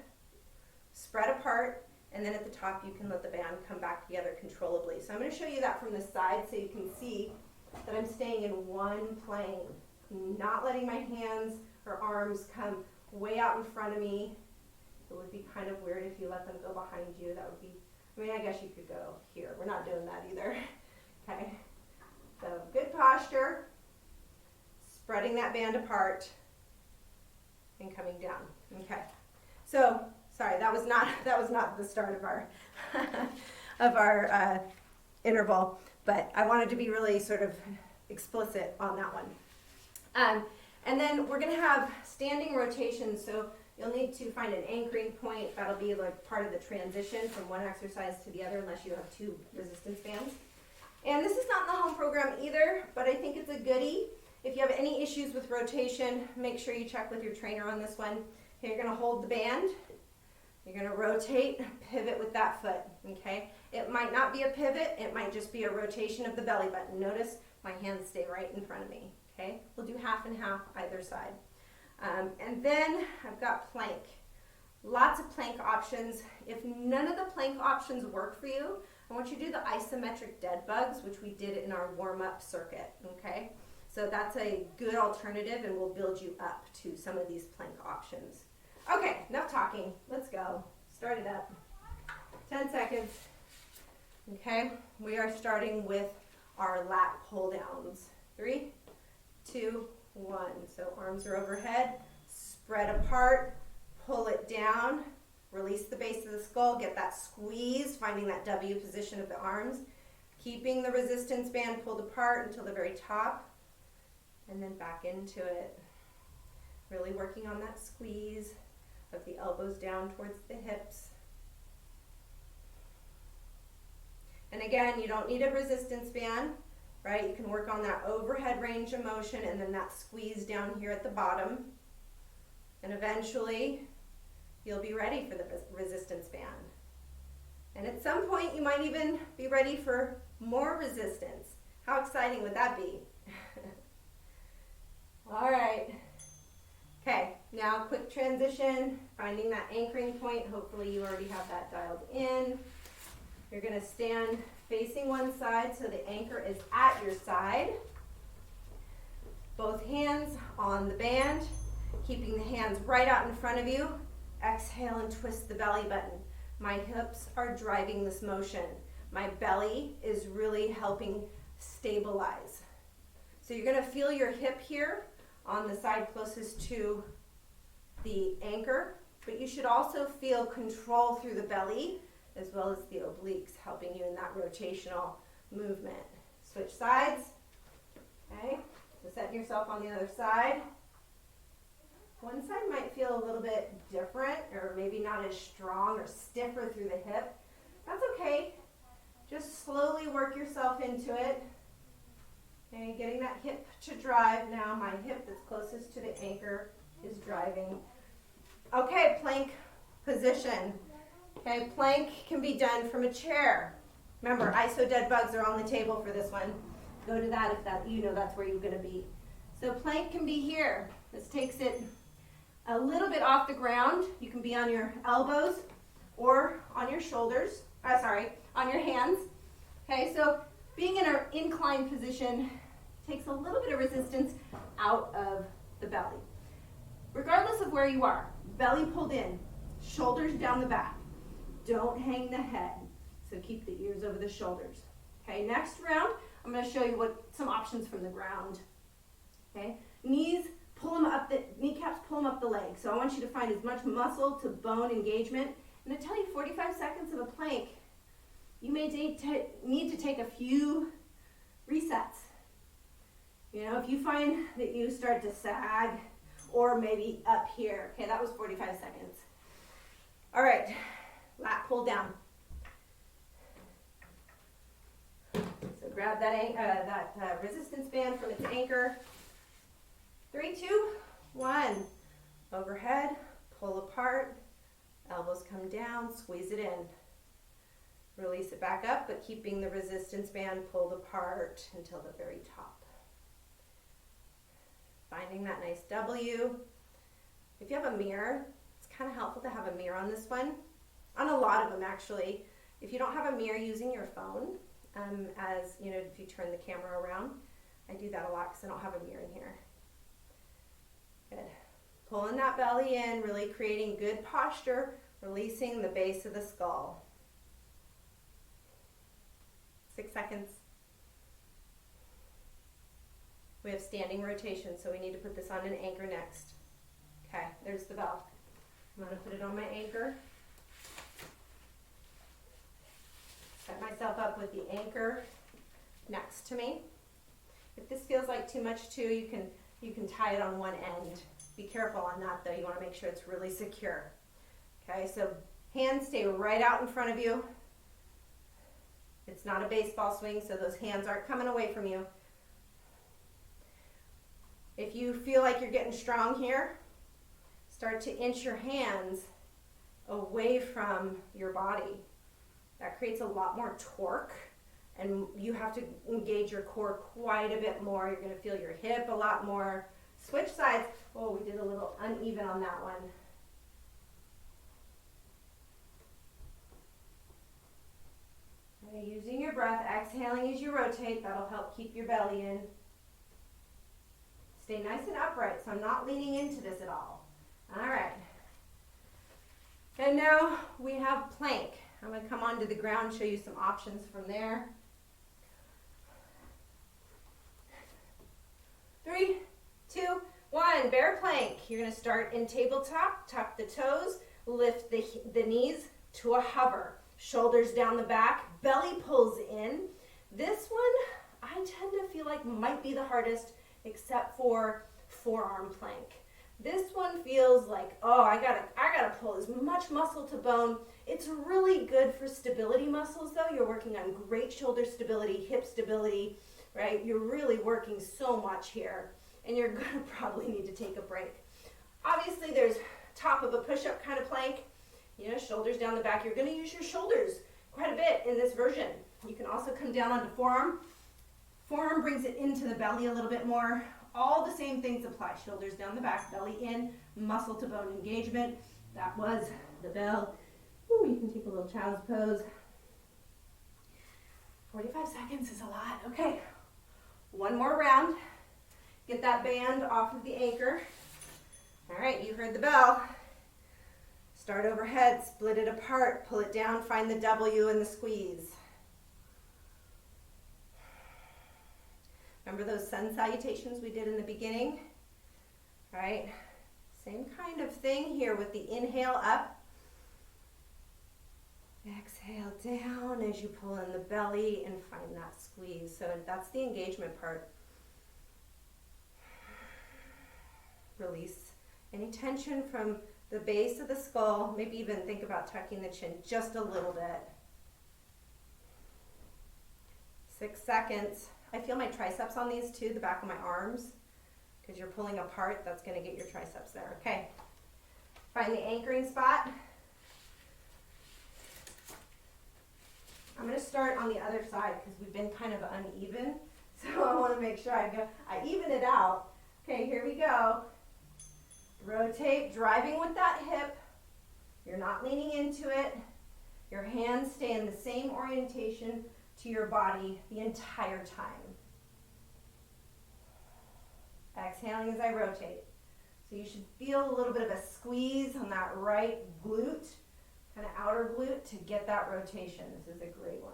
spread apart. And then at the top, you can let the band come back together controllably. So I'm going to show you that from the side so you can see that I'm staying in one plane, not letting my hands her arms come way out in front of me. It would be kind of weird if you let them go behind you. That would be, I mean, I guess you could go here. We're not doing that either. Okay, so good posture, spreading that band apart and coming down. Okay, so sorry, that was not the start of our of our interval, but I wanted to be really sort of explicit on that one. And then we're going to have standing rotations, so you'll need to find an anchoring point. That'll be like part of the transition from one exercise to the other unless you have two resistance bands. And this is not in the home program either, but I think it's a goodie. If you have any issues with rotation, make sure you check with your trainer on this one. Okay, you're going to hold the band. You're going to rotate, pivot with that foot, okay? It might not be a pivot. It might just be a rotation of the belly button. Notice my hands stay right in front of me, okay? We'll do half and half either side. And then I've got plank. Lots of plank options. If none of the plank options work for you, I want you to do the isometric dead bugs, which we did in our warm-up circuit, okay? So that's a good alternative, and we'll build you up to some of these plank options. Okay, enough talking. Let's go. Start it up. 10 seconds. Okay, we are starting with our lat pull downs. 3, 2, 1. So arms are overhead, spread apart, pull it down, release the base of the skull, get that squeeze, finding that W position of the arms, keeping the resistance band pulled apart until the very top, and then back into it. Really working on that squeeze of the elbows down towards the hips. And again, you don't need a resistance band, right? You can work on that overhead range of motion and then that squeeze down here at the bottom. And eventually, you'll be ready for the resistance band. And at some point, you might even be ready for more resistance. How exciting would that be? All right. Okay, now quick transition, finding that anchoring point. Hopefully you already have that dialed in. You're going to stand facing one side so the anchor is at your side. Both hands on the band, keeping the hands right out in front of you. Exhale and twist the belly button. My hips are driving this motion. My belly is really helping stabilize. So you're going to feel your hip here on the side closest to the anchor, but you should also feel control through the belly as well as the obliques, helping you in that rotational movement. Switch sides. Okay, so setting yourself on the other side. One side might feel a little bit different or maybe not as strong or stiffer through the hip. That's okay. Just slowly work yourself into it. Okay, getting that hip to drive now. My hip that's closest to the anchor is driving. Okay, plank position. Okay, plank can be done from a chair. Remember, iso dead bugs are on the table for this one. Go to that if that that's where you're going to be. So plank can be here. This takes it a little bit off the ground. You can be on your elbows or on your shoulders. On your hands. Okay, so being in an inclined position takes a little bit of resistance out of the belly. Regardless of where you are, belly pulled in, shoulders down the back. Don't hang the head, so keep the ears over the shoulders. Okay, next round, I'm going to show you some options from the ground. Okay, knees, pull them up, the kneecaps, pull them up the legs. So I want you to find as much muscle to bone engagement. And to tell you 45 seconds of a plank, you may need to take a few resets. You know, if you find that you start to sag or maybe up here. Okay, that was 45 seconds. All right, lat pull down. So grab that resistance band from its anchor. 3, 2, 1. Overhead, pull apart, elbows come down, squeeze it in. Release it back up, but keeping the resistance band pulled apart until the very top. Finding that nice W. If you have a mirror, it's kind of helpful to have a mirror on this one. On a lot of them, actually. If you don't have a mirror, using your phone, if you turn the camera around. I do that a lot because I don't have a mirror in here. Good. Pulling that belly in, really creating good posture, releasing the base of the skull. 6 seconds. We have standing rotation, so we need to put this on an anchor next. Okay, there's the bell. I'm going to put it on my anchor. Set myself up with the anchor next to me. If this feels like too much too, you can tie it on one end. Be careful on that though. You want to make sure it's really secure. Okay, so hands stay right out in front of you. It's not a baseball swing, so those hands aren't coming away from you. If you feel like you're getting strong here, start to inch your hands away from your body. That creates a lot more torque, and you have to engage your core quite a bit more. You're going to feel your hip a lot more. Switch sides. Oh, we did a little uneven on that one. Okay, using your breath, exhaling as you rotate. That'll help keep your belly in. Stay nice and upright, so I'm not leaning into this at all. All right. And now we have plank. I'm going to come onto the ground, show you some options from there. 3, 2, 1, bear plank. You're going to start in tabletop, tuck the toes, lift the knees to a hover. Shoulders down the back, belly pulls in. This one, I tend to feel like might be the hardest, except for forearm plank. This one feels like, oh, I gotta pull as much muscle to bone. It's really good for stability muscles though. You're working on great shoulder stability, hip stability, right? You're really working so much here, and you're gonna probably need to take a break. Obviously there's top of a push-up kind of plank, you know, shoulders down the back. You're gonna use your shoulders quite a bit in this version. You can also come down onto forearm. Forearm brings it into the belly a little bit more. All the same things apply. Shoulders down the back, belly in, muscle to bone engagement. That was the bell. Ooh, you can take a little child's pose. 45 seconds is a lot. Okay, one more round. Get that band off of the anchor. All right, you heard the bell. Start overhead, split it apart, pull it down, find the W and the squeeze. Remember those sun salutations we did in the beginning? All right, same kind of thing here with the inhale up. Exhale down as you pull in the belly and find that squeeze. So that's the engagement part. Release any tension from the base of the skull. Maybe even think about tucking the chin just a little bit. 6 seconds. I feel my triceps on these too, the back of my arms, because you're pulling apart. That's going to get your triceps there. Okay. Find the anchoring spot. I'm going to start on the other side because we've been kind of uneven. So I want to make sure I even it out. Okay, here we go. Rotate, driving with that hip. You're not leaning into it. Your hands stay in the same orientation to your body the entire time. Exhaling as I rotate. So you should feel a little bit of a squeeze on that right glute, kind of outer glute, to get that rotation. This is a great one.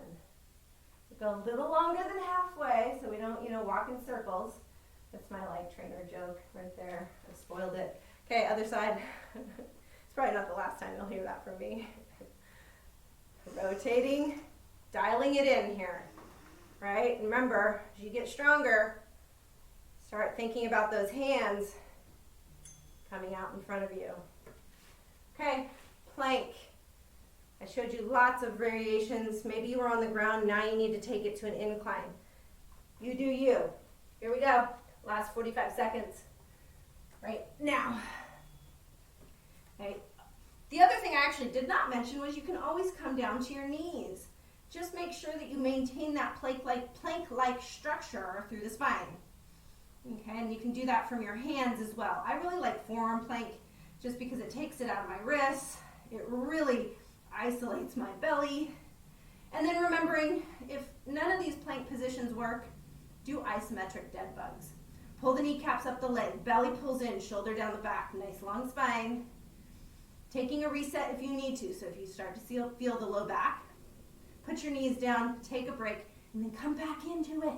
Go a little longer than halfway so we don't, walk in circles. That's my leg trainer joke right there. I spoiled it. Okay, other side. It's probably not the last time you'll hear that from me. Rotating, dialing it in here, right? Remember, as you get stronger, start thinking about those hands coming out in front of you. Okay, plank. I showed you lots of variations. Maybe you were on the ground, now you need to take it to an incline. You do you. Here we go. Last 45 seconds. Right now. Okay. The other thing I actually did not mention was you can always come down to your knees. Just make sure that you maintain that plank-like structure through the spine. Okay, and you can do that from your hands as well. I really like forearm plank just because it takes it out of my wrists. It really isolates my belly. And then remembering, if none of these plank positions work, do isometric dead bugs. Pull the kneecaps up the leg, belly pulls in, shoulder down the back, nice long spine. Taking a reset if you need to, so if you start to feel the low back, put your knees down, take a break, and then come back into it.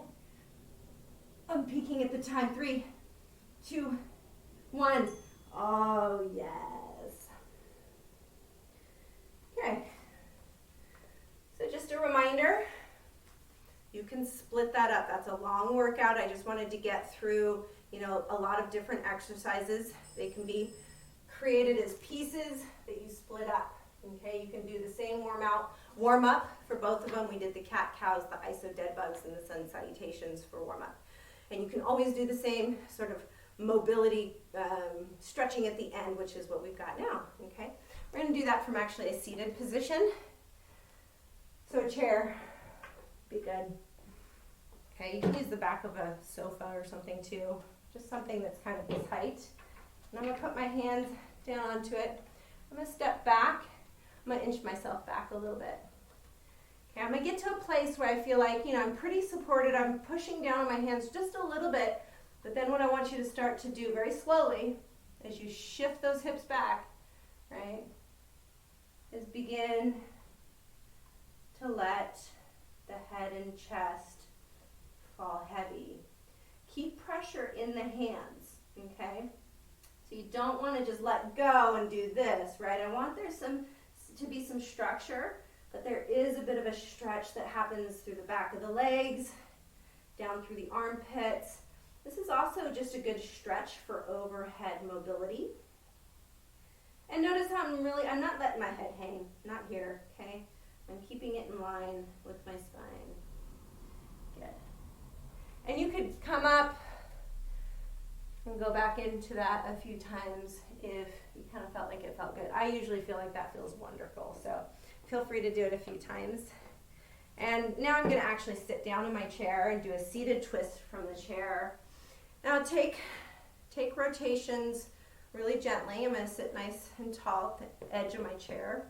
I'm peaking at the time. 3, 2, 1. Oh, yes. Okay. So just a reminder, you can split that up. That's a long workout. I just wanted to get through, a lot of different exercises. They can be created as pieces that you split up. Okay, you can do the same warm up for both of them. We did the cat cows, the iso dead bugs, and the sun salutations for warm up. And you can always do the same sort of mobility stretching at the end, which is what we've got now. Okay, we're going to do that from actually a seated position. So a chair, be good. Okay, you can use the back of a sofa or something too, just something that's kind of this height. And I'm going to put my hands down onto it. I'm going to step back. I'm going to inch myself back a little bit. Okay, I'm going to get to a place where I feel like, I'm pretty supported. I'm pushing down on my hands just a little bit. But then what I want you to start to do very slowly as you shift those hips back, right, is begin to let the head and chest fall heavy. Keep pressure in the hands, okay? So you don't want to just let go and do this, right? I want there to be some structure, but there is a bit of a stretch that happens through the back of the legs, down through the armpits. This is also just a good stretch for overhead mobility. And notice how I'm not letting my head hang, not here, okay? I'm keeping it in line with my spine. Good. And you could come up and go back into that a few times if you kind of felt like it felt good. I usually feel like that feels wonderful, so feel free to do it a few times. And now I'm going to actually sit down in my chair and do a seated twist from the chair. Now take rotations really gently. I'm going to sit nice and tall at the edge of my chair.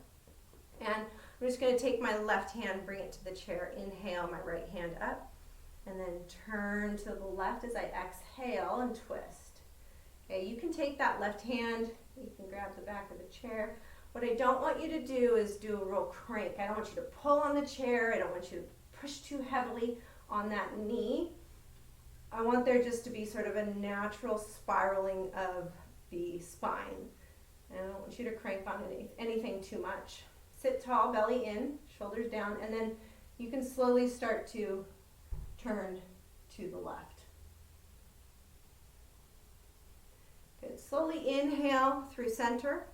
And I'm just going to take my left hand, bring it to the chair, inhale, my right hand up, and then turn to the left as I exhale and twist. Okay, you can take that left hand, you can grab the back of the chair. What I don't want you to do is do a real crank. I don't want you to pull on the chair. I don't want you to push too heavily on that knee. I want there just to be sort of a natural spiraling of the spine. And I don't want you to crank on anything too much. Sit tall, belly in, shoulders down, and then you can slowly start to turn to the left. Good. Slowly inhale through center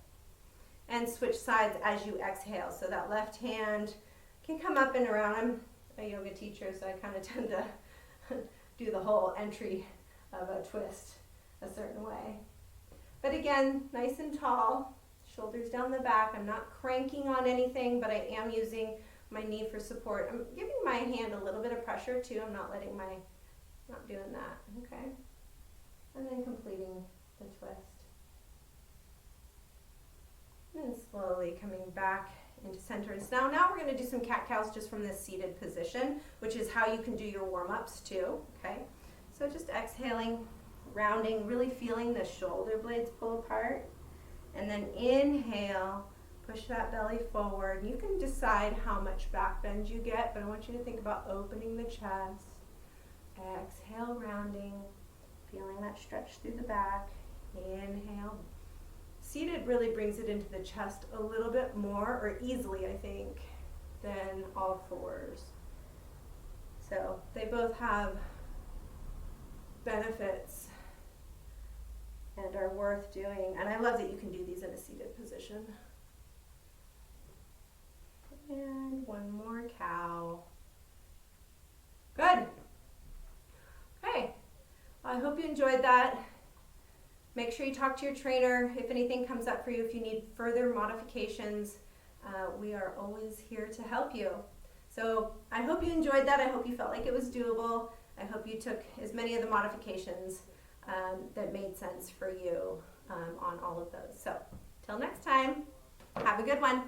and switch sides as you exhale. So that left hand can come up and around. I'm a yoga teacher, so I kind of tend to do the whole entry of a twist a certain way. But again, nice and tall, shoulders down the back. I'm not cranking on anything, but I am using my knee for support. I'm giving my hand a little bit of pressure too. I'm not doing that, okay? And then completing the twist. And then slowly coming back into center. So now we're going to do some cat-cows just from this seated position, which is how you can do your warm-ups too, okay? So just exhaling, rounding, really feeling the shoulder blades pull apart. And then inhale, push that belly forward. You can decide how much back bend you get, but I want you to think about opening the chest. Exhale, rounding, feeling that stretch through the back. Inhale. Seated really brings it into the chest a little bit more, or easily, I think, than all fours. So they both have benefits and are worth doing. And I love that you can do these in a seated position. And one more cow. Good. Okay. I hope you enjoyed that. Make sure you talk to your trainer if anything comes up for you. If you need further modifications, we are always here to help you. So I hope you enjoyed that. I hope you felt like it was doable. I hope you took as many of the modifications that made sense for you on all of those. So till next time, have a good one.